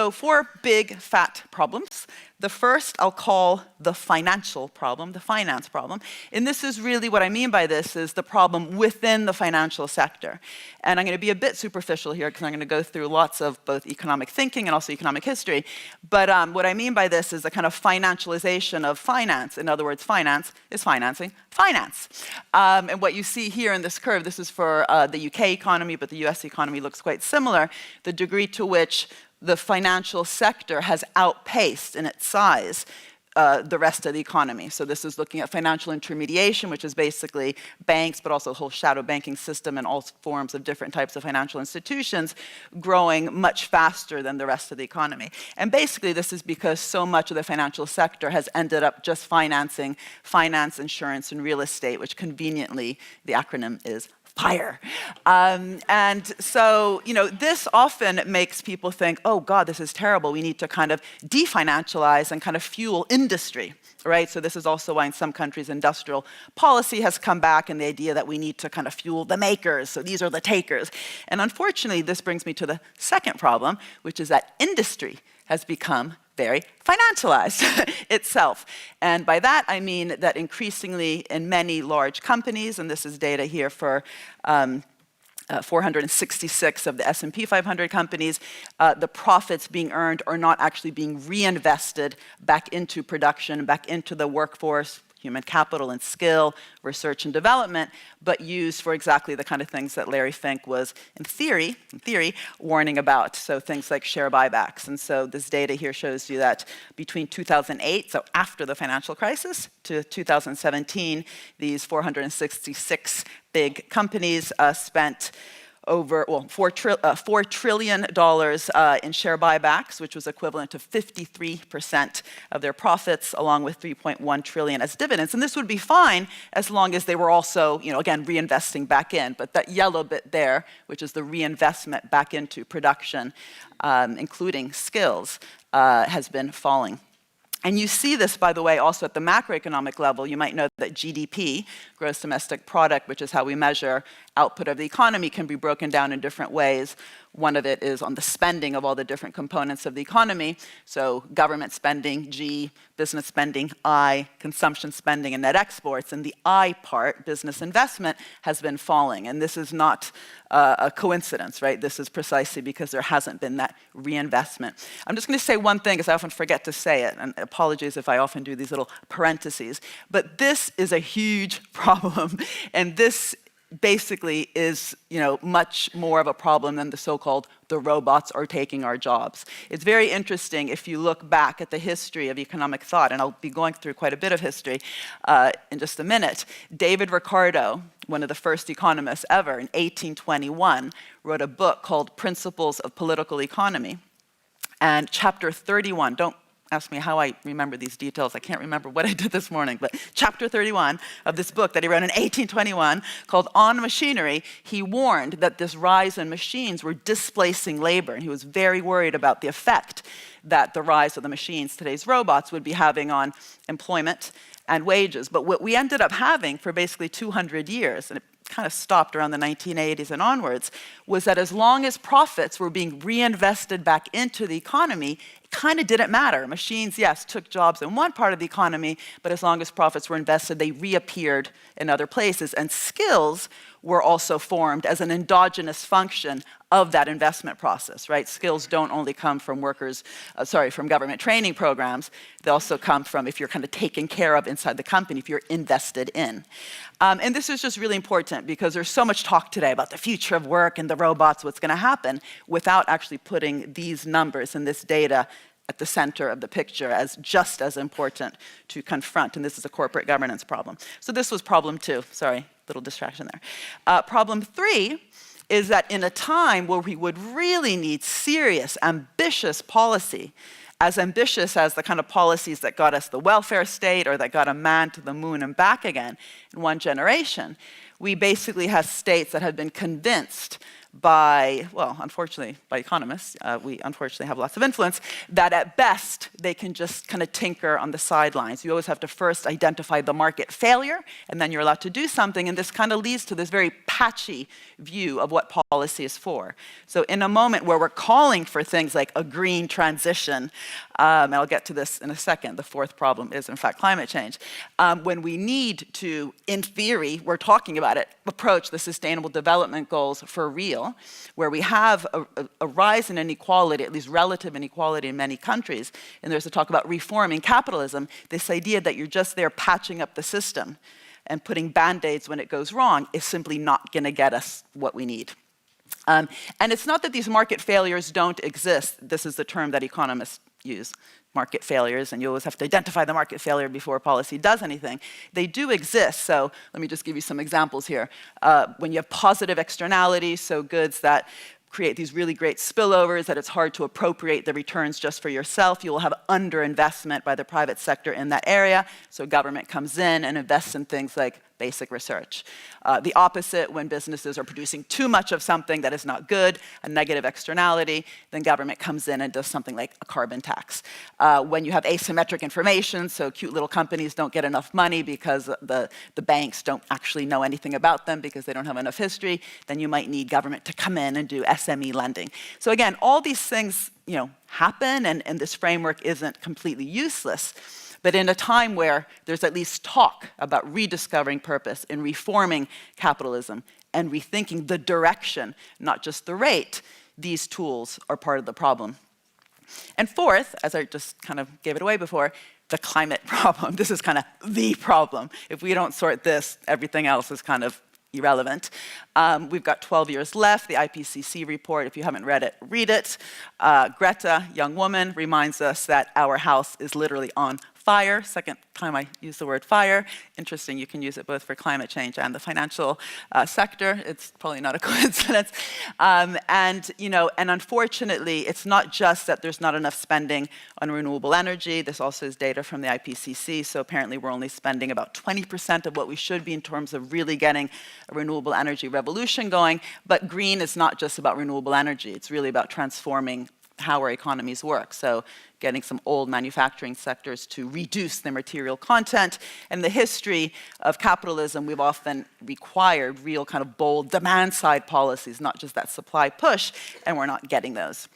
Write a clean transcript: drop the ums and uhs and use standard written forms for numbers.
So 4 big, fat problems. The first I'll call the financial problem, the finance problem. And this is really what I mean by this is the problem within the financial sector. And I'm going to be a bit superficial here because I'm going to go through lots of both economic thinking and also economic history. But what I mean by this is a kind of financialization of finance. In other words, finance is financing finance. And what you see here in this curve, this is for the UK economy, but the US economy looks quite similar, the degree to which the financial sector has outpaced in its size the rest of the economy. So this is looking at financial intermediation, which is basically banks, but also the whole shadow banking system and all forms of different types of financial institutions growing much faster than the rest of the economy. And basically this is because so much of the financial sector has ended up just financing finance, insurance, and real estate, which conveniently the acronym is FIRE. And so, this often makes people think, oh God, this is terrible. We need to kind of definancialize and kind of fuel industry, right? So this is also why in some countries industrial policy has come back and the idea that we need to kind of fuel the makers. So these are the takers. And unfortunately, this brings me to the second problem, which is that industry has become very financialized itself. And by that, I mean that increasingly in many large companies, and this is data here for 466 of the S&P 500 companies, the profits being earned are not actually being reinvested back into production, back into the workforce, human capital and skill, research and development, but used for exactly the kind of things that Larry Fink was, in theory, warning about. So things like share buybacks. And so this data here shows you that between 2008, so after the financial crisis, to 2017, these 466 big companies spent over $4 trillion in share buybacks, which was equivalent to 53% of their profits, along with $3.1 trillion as dividends. And this would be fine as long as they were also, again, reinvesting back in. But that yellow bit there, which is the reinvestment back into production, including skills, has been falling. And you see this, by the way, also at the macroeconomic level. You might know that GDP, gross domestic product, which is how we measure output of the economy, can be broken down in different ways. One of it is on the spending of all the different components of the economy. So government spending, G, business spending, I, consumption spending, and net exports. And the I part, business investment, has been falling. And this is not a coincidence, right? This is precisely because there hasn't been that reinvestment. I'm just going to say one thing, because I often forget to say it, and apologies if I often do these little parentheses, but this is a huge problem, and this basically is, much more of a problem than the so-called the robots are taking our jobs. It's very interesting if you look back at the history of economic thought, and I'll be going through quite a bit of history in just a minute. David Ricardo, one of the first economists ever, in 1821, wrote a book called Principles of Political Economy. And chapter 31, don't ask me how I remember these details. I can't remember what I did this morning, but chapter 31 of this book that he wrote in 1821 called On Machinery, he warned that this rise in machines were displacing labor, and he was very worried about the effect that the rise of the machines, today's robots, would be having on employment and wages. But what we ended up having for basically 200 years, and it kind of stopped around the 1980s and onwards, was that as long as profits were being reinvested back into the economy, it kind of didn't matter. Machines, yes, took jobs in one part of the economy, but as long as profits were invested, they reappeared in other places. And skills were also formed as an endogenous function of that investment process, right? Skills don't only come from from government training programs. They also come from if you're kind of taken care of inside the company, if you're invested in. And this is just really important because there's so much talk today about the future of work and the robots, what's going to happen, without actually putting these numbers and this data at the center of the picture as just as important to confront. And this is a corporate governance problem. So this was problem 2. Sorry, little distraction there. Problem 3 is that in a time where we would really need serious, ambitious policy, as ambitious as the kind of policies that got us the welfare state or that got a man to the moon and back again in one generation, we basically have states that have been convinced by, well, unfortunately, by economists, we unfortunately have lots of influence, that at best they can just kind of tinker on the sidelines. You always have to first identify the market failure, and then you're allowed to do something, and this kind of leads to this very patchy view of what policy is for. So in a moment where we're calling for things like a green transition, and I'll get to this in a second, the fourth problem is in fact climate change, when we need to, in theory, we're talking about it, approach the Sustainable Development Goals for real, where we have a rise in inequality, at least relative inequality in many countries, and there's a talk about reforming capitalism, this idea that you're just there patching up the system and putting band-aids when it goes wrong is simply not going to get us what we need. And it's not that these market failures don't exist. This is the term that economists use, market failures, and you always have to identify the market failure before policy does anything. They do exist, so let me just give you some examples here. When you have positive externalities, so goods that create these really great spillovers that it's hard to appropriate the returns just for yourself. You will have underinvestment by the private sector in that area, so government comes in and invests in things like basic research. The opposite, when businesses are producing too much of something that is not good, a negative externality, then government comes in and does something like a carbon tax. When you have asymmetric information, so cute little companies don't get enough money because the banks don't actually know anything about them because they don't have enough history, then you might need government to come in and do SME lending. So again, all these things happen, and this framework isn't completely useless. But in a time where there's at least talk about rediscovering purpose and reforming capitalism and rethinking the direction, not just the rate, these tools are part of the problem. And fourth, as I just kind of gave it away before, the climate problem. This is kind of the problem. If we don't sort this, everything else is kind of irrelevant. We've got 12 years left. The IPCC report, if you haven't read it, read it. Greta, young woman, reminds us that our house is literally on fire. Second time I use the word fire. Interesting, you can use it both for climate change and the financial sector. It's probably not a coincidence. And unfortunately, it's not just that there's not enough spending on renewable energy. This also is data from the IPCC. So apparently we're only spending about 20% of what we should be in terms of really getting a renewable energy revolution going. But green is not just about renewable energy. It's really about transforming how our economies work. So getting some old manufacturing sectors to reduce their material content. In the history of capitalism, we've often required real kind of bold demand-side policies, not just that supply push, and we're not getting those.